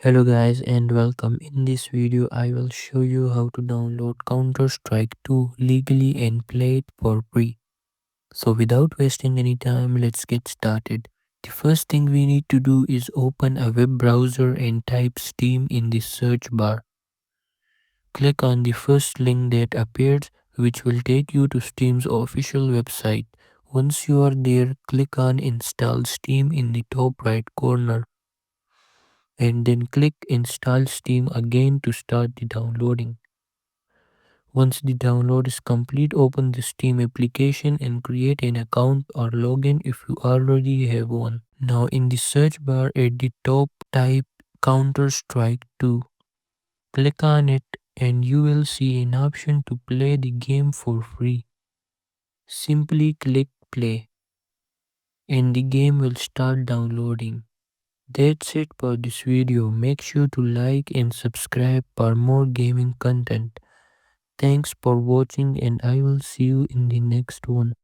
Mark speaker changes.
Speaker 1: Hello guys and welcome. In this video I will show you how to download Counter-Strike 2 legally and play it for free. So without wasting any time, let's get started. The first thing we need to do is open a web browser and type Steam in the search bar. Click on the first link that appears, which will take you to Steam's official website. Once you are there, click on Install Steam in the top right corner, and then click Install Steam again to start the downloading. Once the download is complete, open the Steam application and create an account or login if you already have one. Now in the search bar at the top, type Counter-Strike 2. Click on it and you will see an option to play the game for free. Simply click play and the game will start downloading. That's it for this video. Make sure to like and subscribe for more gaming content. Thanks for watching and I will see you in the next one.